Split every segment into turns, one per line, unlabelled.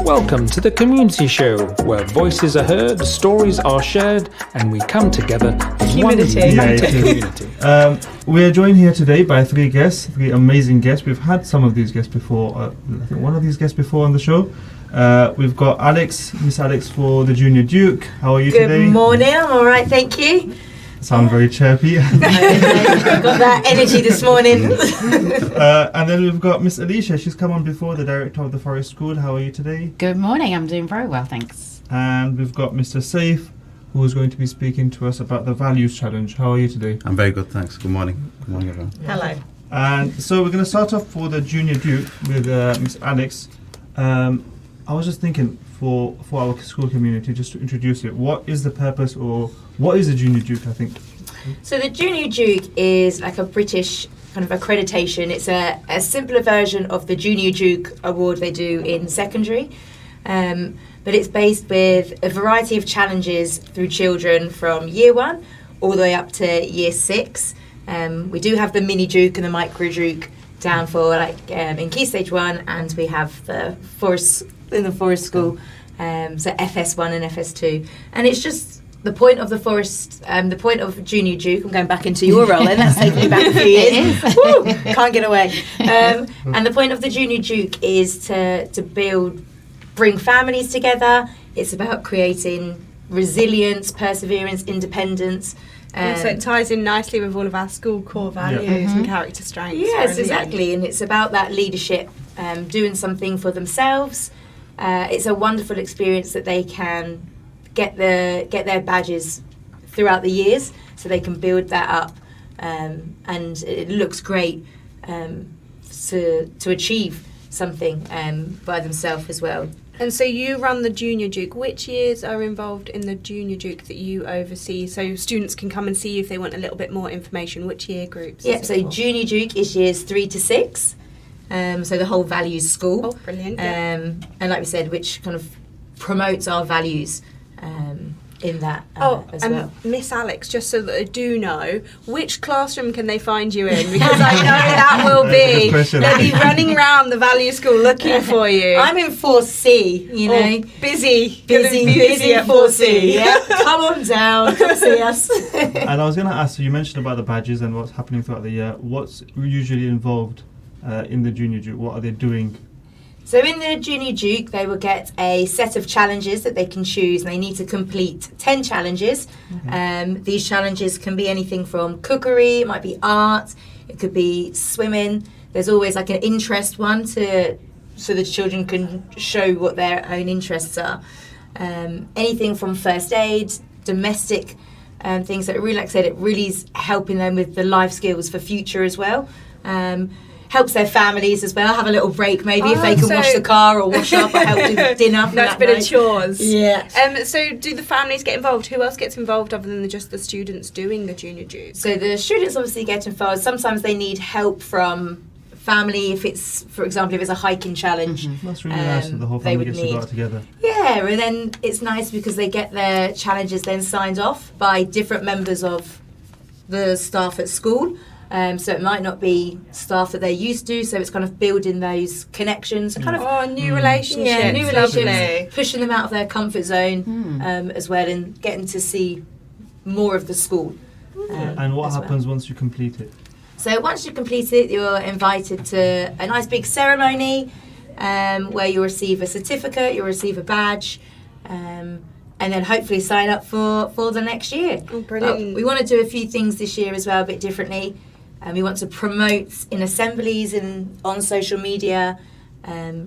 Welcome to the Community Show, where voices are heard, stories are shared, and we come together as
Community.
one united community.
We are joined here today by three amazing guests. We've had some of these guests before. I think one of these guests before on the show. We've got Miss Alex for the Junior Duke. How are you today?
Good morning, I'm alright, thank you.
Sound very chirpy.
Got that energy this morning.
And then we've got Miss Alicia. She's come on before, the director of the Forest School. How are you today?
Good morning, I'm doing very well, thanks.
And we've got Mr. Saif, who is going to be speaking to us about the Values Challenge. How are you today?
I'm very good, thanks. Good morning. Good morning, everyone.
Hello.
And so we're going to start off for the Junior Duke with Miss Alex. I was just thinking for our school community, just to introduce it, what is the purpose or what is the Junior Duke, I think?
So the Junior Duke is like a British kind of accreditation. It's a simpler version of the Junior Duke award they do in secondary. But it's based with a variety of challenges through children from year 1 all the way up to year 6. We do have the Mini Duke and the Micro Duke down for in Key Stage 1, and we have the Forest School, so FS1 and FS2. And it's just the point of the point of Junior Duke. I'm going back into your role then, that's taking me back a few years. Woo, can't get away. And the point of the Junior Duke is to bring families together. It's about creating resilience, perseverance, independence.
So it ties in nicely with all of our school core values and character strengths.
Yes, exactly. And it's about that leadership, doing something for themselves. It's a wonderful experience that they can get their badges throughout the years, so they can build that up. And it looks great to achieve something by themselves as well.
And so you run the Junior Duke. Which years are involved in the Junior Duke that you oversee? So students can come and see you if they want a little bit more information. Which year groups?
Yeah, so Junior Duke is years 3 to 6. So the whole values school.
Oh, brilliant.
And like we said, which kind of promotes our values in that as well.
Miss Alex, just so that I do know, which classroom can they find you in? Because I know that will be, they'll be running around the value school looking for you.
I'm in 4C, you know.
Busy
at 4C, yeah. Come on down, come see us.
And I was going to ask, so you mentioned about the badges and what's happening throughout the year. What's usually involved in the Junior Duke? What are they doing?
So in the Junior Duke, they will get a set of challenges that they can choose, and they need to complete 10 challenges. These challenges can be anything from cookery, it might be art, it could be swimming. There's always like an interest one so the children can show what their own interests are. Anything from first aid, domestic things that really, like I said, it really is helping them with the life skills for future as well. Helps their families as well, have a little break maybe if they can wash the car or wash up or help with dinner.
Nice bit of chores.
Yeah.
So do the families get involved? Who else gets involved other than just the students doing the Junior Duke?
So the students obviously get involved. Sometimes they need help from family if it's, for example, if it's a hiking challenge.
That's really nice that the whole family gets to go out together.
Yeah, and then it's nice because they get their challenges then signed off by different members of the staff at school. So it might not be staff that they're used to, so it's kind of building those connections.
New relationships.
Yeah, new
Lovely.
relationships, pushing them out of their comfort zone as well, and getting to see more of the school.
And what happens once you complete it?
So once you complete it, you're invited to a nice big ceremony where you'll receive a certificate, you'll receive a badge, and then hopefully sign up for the next year.
Oh, brilliant.
We want to do a few things this year as well, a bit differently. We want to promote in assemblies and on social media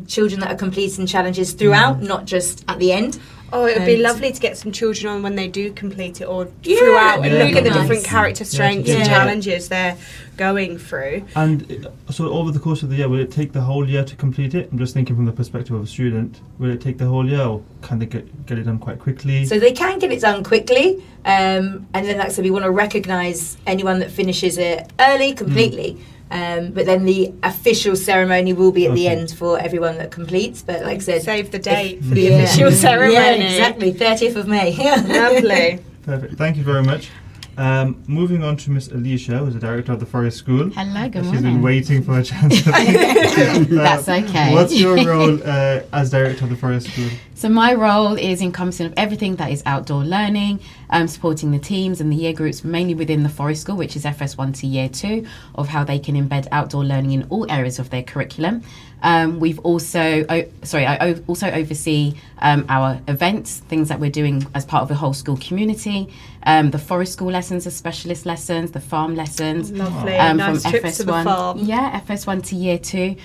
children that are completing challenges throughout, not just at the end.
Oh, it would be lovely to get some children on when they do complete it or throughout and look at the different character strengths and challenges they're going through.
And so over the course of the year, will it take the whole year to complete it? I'm just thinking from the perspective of a student. Will it take the whole year, or can they get it done quite quickly?
So they can get it done quickly. And then like I said, we want to recognise anyone that finishes it early, completely. But then the official ceremony will be at the end for everyone that completes. But like I said,
save the date for the official ceremony.
Yeah, exactly, 30th of May.
Lovely.
Perfect. Thank you very much. Moving on to Miss Alicia, who's the director of the Forest School.
Hello, good
She's been
morning.
waiting for a chance.
That's okay.
What's your role as director of the Forest School?
So my role is encompassing of everything that is outdoor learning, supporting the teams and the year groups, mainly within the Forest School, which is FS1 to Year 2, of how they can embed outdoor learning in all areas of their curriculum. We've also, I also oversee our events, things that we're doing as part of the whole school community. The Forest School lessons, the specialist lessons, the farm lessons.
Lovely. Nice trips to the farm.
Yeah, FS1 to Year 2.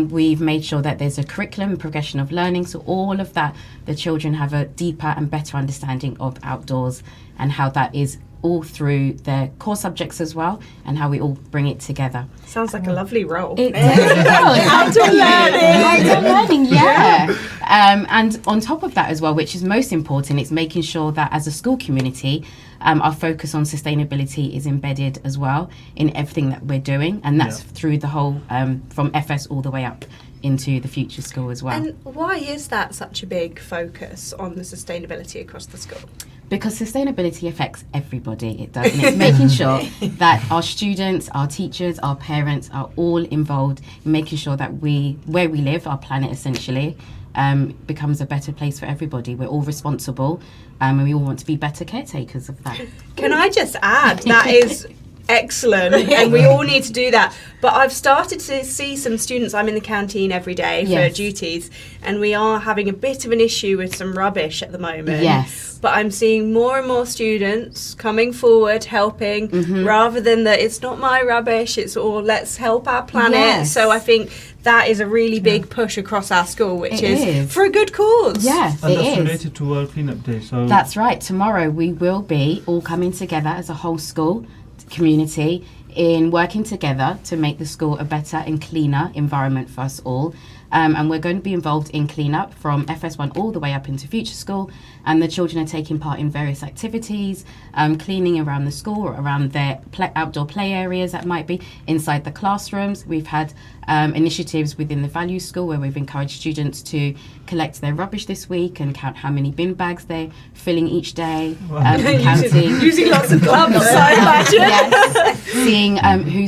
We've made sure that there's a curriculum and progression of learning, so all of that, the children have a deeper and better understanding of outdoors and how that is all through their core subjects as well, and how we all bring it together.
Sounds like a lovely role.
Outdoor learning, yeah. And on top of that as well, which is most important, it's making sure that as a school community, our focus on sustainability is embedded as well in everything that we're doing, and that's through the whole, from FS all the way up into the future school as well.
And why is that such a big focus on the sustainability across the school?
Because sustainability affects everybody, it does. And it's making sure that our students, our teachers, our parents are all involved in making sure that where we live, our planet essentially, becomes a better place for everybody. We're all responsible, and we all want to be better caretakers of that.
Can I just add, that is excellent, and we all need to do that. But I've started to see some students, I'm in the canteen every day for duties, and we are having a bit of an issue with some rubbish at the moment.
Yes.
But I'm seeing more and more students coming forward, helping, rather than that it's not my rubbish, it's all let's help our planet.
Yes.
So I think that is a really big push across our school, which
It
is
is.
for a good cause.
Yeah,
And
it
that's
is.
related to World Cleanup Day. So
That's right. Tomorrow we will be all coming together as a whole school community in working together to make the school a better and cleaner environment for us all. And we're going to be involved in cleanup from FS1 all the way up into Future School, and the children are taking part in various activities, cleaning around the school or around their outdoor play areas that might be inside the classrooms. We've had initiatives within the Value School where we've encouraged students to collect their rubbish this week and count how many bin bags they're filling each day, counting.
Using lots of gloves, I imagine.
Yes, seeing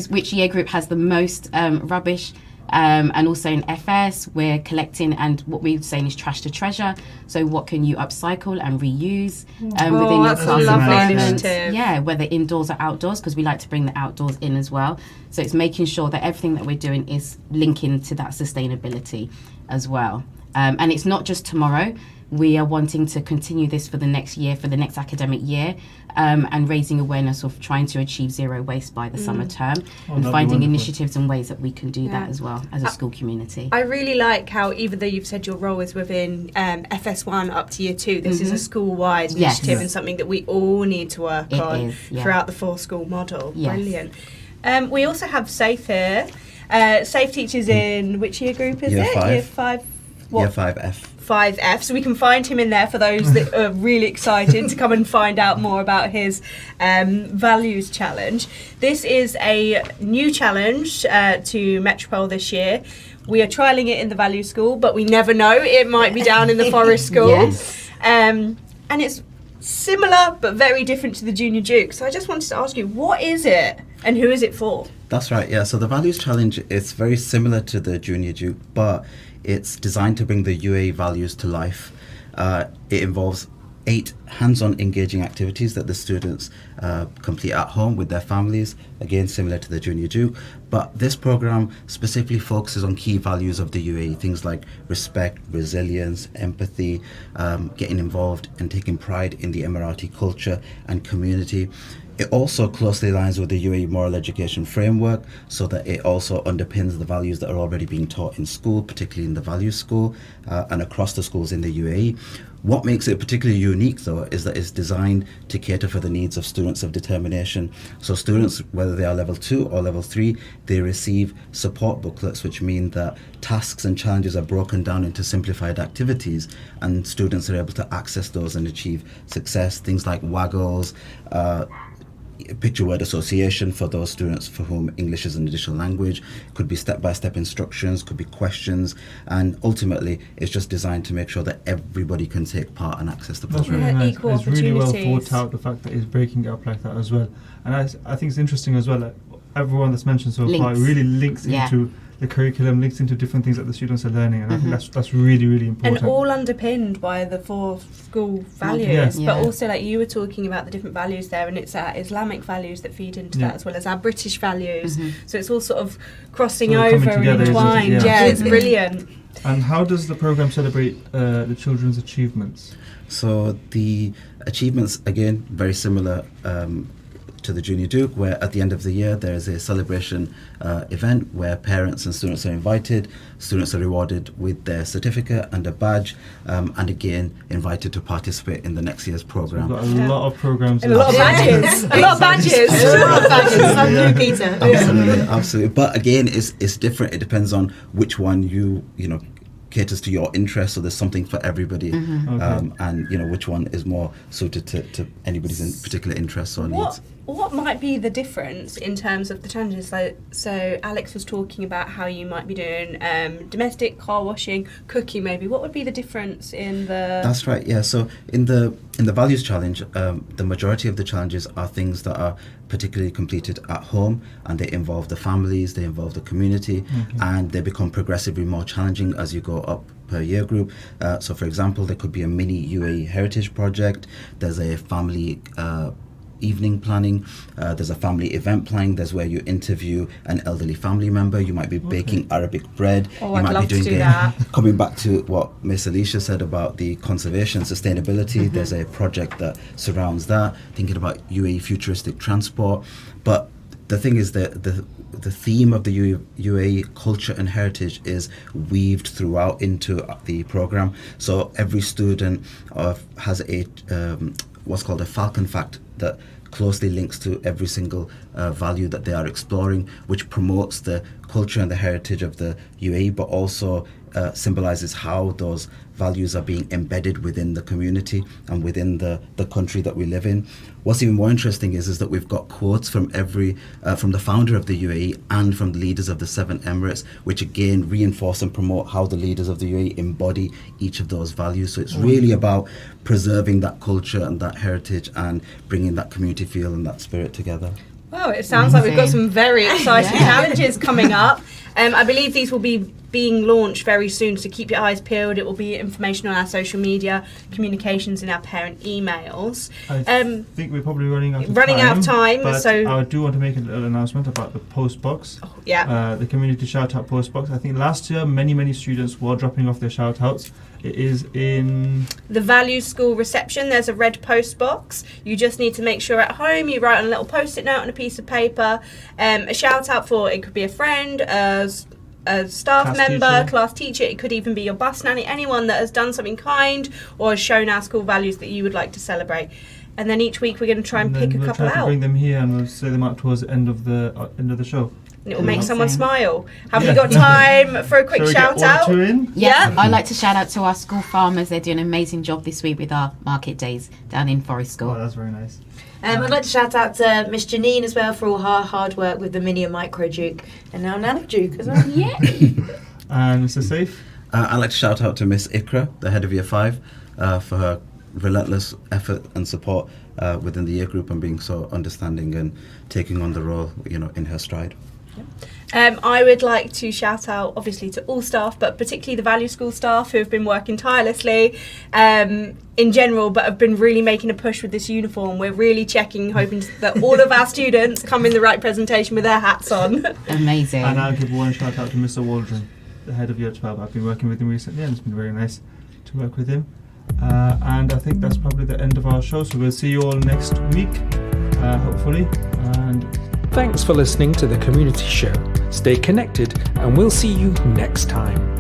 which year group has the most rubbish. And also in FS, we're collecting, and what we're saying is trash to treasure. So what can you upcycle and reuse within your
that's a
class
lovely
environment?
initiative.
Yeah, whether indoors or outdoors, because we like to bring the outdoors in as well. So it's making sure that everything that we're doing is linking to that sustainability as well. And it's not just tomorrow. We are wanting to continue this for the next year, for the next academic year, and raising awareness of trying to achieve zero waste by the summer term, and
that'd be
finding
wonderful.
initiatives and ways that we can do that as well as a school community.
I really like how, even though you've said your role is within FS1 up to Year 2, this is a school-wide
Yes.
initiative and something that we all need to work
It
on
is, yeah.
throughout the 4-school model.
Yes.
Brilliant. We also have Safe here. Safe teaches in which year group is
Year
it?
5.
Year 5.
Year 5F.
5F, so we can find him in there for those that are really excited to come and find out more about his values challenge. This is a new challenge to Metropole this year. We are trialling it in the Value School, but we never know, it might be down in the Forest School.
Yes.
And it's similar but very different to the Junior Duke. So I just wanted to ask you, what is it and who is it for?
That's right, yeah. So the Values Challenge is very similar to the Junior Duke, but it's designed to bring the UA values to life. It involves 8 hands-on engaging activities that the students complete at home with their families, again similar to the Junior Duke, but this program specifically focuses on key values of the UAE, things like respect, resilience, empathy, getting involved and taking pride in the Emirati culture and community. It also closely aligns with the UAE Moral Education Framework, so that it also underpins the values that are already being taught in school, particularly in the Value School and across the schools in the UAE. What makes it particularly unique, though, is that it's designed to cater for the needs of students of determination. So students, whether they are level 2 or level 3, they receive support booklets, which mean that tasks and challenges are broken down into simplified activities, and students are able to access those and achieve success. Things like Waggles, picture word association for those students for whom English is an additional language. Could be step-by-step instructions, could be questions, and ultimately it's just designed to make sure that everybody can take part and access the
That's
program.
really
Yeah,
nice.
equal
It's really well
opportunities.
thought out, the fact that it's breaking it up like that as well. And I think it's interesting as well, like, everyone that's mentioned so far
Links.
really links
Yeah.
into the curriculum, links into different things that the students are learning, and I think that's really, really important.
And all underpinned by the 4 school values,
Yeah.
but
Yeah.
also like you were talking about the different values there, and it's our Islamic values that feed into
Yeah.
that as well as our British values. So it's all sort of crossing
Sort of coming
over and
together, isn't it?
entwined.
Yeah.
Yeah, it's brilliant.
And how does the program celebrate the children's achievements?
So the achievements, again, very similar to the Junior Duke, where at the end of the year there is a celebration event where parents and students are invited. Students are rewarded with their certificate and a badge, and again invited to participate in the next year's
We've
program.
got a lot of programs.
And a lot of badges. A lot of badges.
Yeah.
Peter.
Absolutely, absolutely. But again, it's different. It depends on which one you know caters to your interests. So there's something for everybody, and which one is more suited to anybody's particular interests or needs.
What might be the difference in terms of the challenges? So Alex was talking about how you might be doing domestic, car washing, cooking maybe. What would be the difference in the...
That's right. Yeah. So in the values challenge, the majority of the challenges are things that are particularly completed at home, and they involve the families, they involve the community, and they become progressively more challenging as you go up per year group. So, for example, there could be a mini UAE heritage project. There's a family evening planning, there's a family event planning, there's where you interview an elderly family member, you might be baking Arabic bread,
Oh,
you
I'd
might
love
be
to
doing
do that.
coming back to what Miss Alicia said about the conservation, sustainability, there's a project that surrounds that, thinking about UAE futuristic transport. But the thing is that the theme of the UAE culture and heritage is weaved throughout into the program. So every student has a what's called a Falcon Fact that closely links to every single value that they are exploring, which promotes the culture and the heritage of the UAE, but also symbolizes how those values are being embedded within the community and within the country that we live in. What's even more interesting is that we've got quotes from from the founder of the UAE and from the leaders of the 7 Emirates, which again reinforce and promote how the leaders of the UAE embody each of those values. So it's really about preserving that culture and that heritage and bringing that community feel and that spirit together.
Wow, it sounds like we've got
Amazing.
some very exciting challenges coming up. I believe these will be being launched very soon, so keep your eyes peeled. It will be information on our social media, communications in our parent emails.
I think we're probably running out of time. But
so
I do want to make a little announcement about the post box.
yeah.
The community shout out post box. I think last year many students were dropping off their shout outs. It is in
The Values School reception, there's a red post box. You just need to make sure at home you write on a little post-it note on a piece of paper, a shout out for, it could be a friend, a staff
Class
member,
teacher.
class teacher, it could even be your bus nanny, anyone that has done something kind or has shown our school values that you would like to celebrate. And then each week we're going to try and
then
pick a
we'll
couple
try to
out.
bring them here and we'll say them out towards the end of the show.
And it will make someone
Amazing.
smile. Have we got time for a quick
Shall we
shout
get
out?
one or two in?
Yeah, I'd like to shout out to our school farmers. They're doing an amazing job this week with our market days down in Forest School.
Oh, that's very nice.
I'd like to shout out to Miss Janine as well for all her hard work with the Mini and Micro Duke, and now Nano Duke as well.
Yeah.
And Mr. Safe?
I'd like to shout out to Miss Ikra, the head of Year 5, for her relentless effort and support within the year group and being so understanding and taking on the role, in her stride.
I would like to shout out, obviously, to all staff, but particularly the Value School staff who have been working tirelessly in general, but have been really making a push with this uniform. We're really checking, hoping that all of our students come in the right presentation with their hats on.
Amazing.
And I'll give one shout out to Mr. Waldron, the head of Year 12. I've been working with him recently and it's been very nice to work with him. And I think that's probably the end of our show. So we'll see you all next week, hopefully. And
Thanks for listening to the Community Show. Stay connected and we'll see you next time.